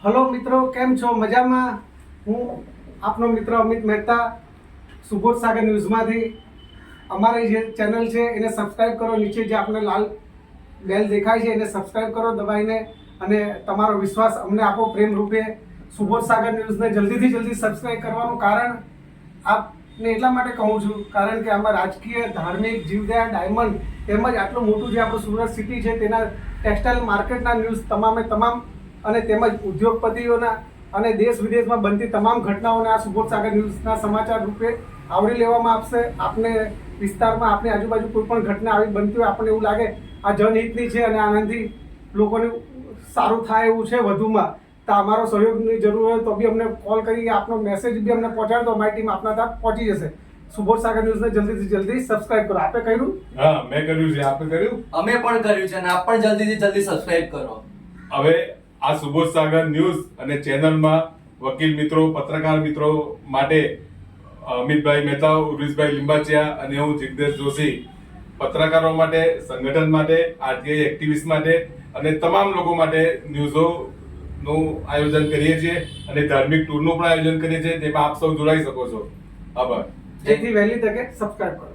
Hello મિત્રો, કેમ છો? મજામાં? હું આપનો મિત્ર અમિત મહેતા, સુબોધ સાગર ન્યૂઝમાંથી. અમારી જે ચેનલ છે એને સબસ્ક્રાઇબ કરો. નીચે જે આપણે લાલ બેલ દેખાય છે એને સબસ્ક્રાઇબ કરો દબાઈને, અને તમારો વિશ્વાસ અમને આપો પ્રેમ રૂપે. સુબોધ સાગર ન્યૂઝને જલ્દીથી જલ્દી સબસ્ક્રાઇબ કરવાનું કારણ આપને એટલા માટે કહું છું, કારણ કે આમાં રાજકીય, ધાર્મિક, જીવદયા, ડાયમંડ તેમજ આટલું મોટું જે આપણું સુરત સિટી છે તેના ટેક્સટાઇલ માર્કેટના ન્યૂઝ તમામે તમામ, અને તેમજ ઉદ્યોગપતિઓના અને દેશ વિદેશમાં બનતી તમામ ઘટનાઓને આ સુબોધ સાગર ન્યૂઝના સમાચાર રૂપે આવરી લેવામાં આવશે. આપને વિસ્તારમાં આપણી આજુબાજુ કોઈ પણ ઘટના આવી બનતી હોય, આપણને એવું લાગે આ જનહિતની છે અને આનાથી લોકોને સારું થાય એવું છે વધુમાં, તો અમારો સહયોગની જરૂર હોય તો બી અમને કોલ કરી આપનો મેસેજ બી અમને પહોંચાડો તો અમારી ટીમ આપના ત્યાં પહોંચી જશે. સુબોધ સાગર ન્યૂઝને જલ્દીથી જલ્દી સબસ્ક્રાઇબ કરો. આપે કર્યું? હા, મેં કર્યું છે. આપે કર્યું? અમે પણ કર્યું છે અને આપ પણ જલ્દીથી જલ્દી સબસ્ક્રાઇબ કરો. હવે આ સુબોધ સાગર ન્યૂઝ અને ચેનલમાં વકીલ મિત્રો, પત્રકાર મિત્રો માટે અમિતભાઈ મહેતા, ઉર્વિશભાઈ લિંબાચિયા અને હું જિગ્નેશ જોશી, પત્રકારો માટે, સંગઠન માટે, આરટીઆઈ એક્ટિવિસ્ટ માટે અને તમામ લોકો માટે ન્યૂઝોનું આયોજન કરીએ છીએ અને ધાર્મિક ટૂરનું પણ આયોજન કરીએ છીએ, જેમાં આપ સૌ જોડાઈ શકો છો. આભાર. જેથી વહેલી તકે સબસ્ક્રાઇબ કરો.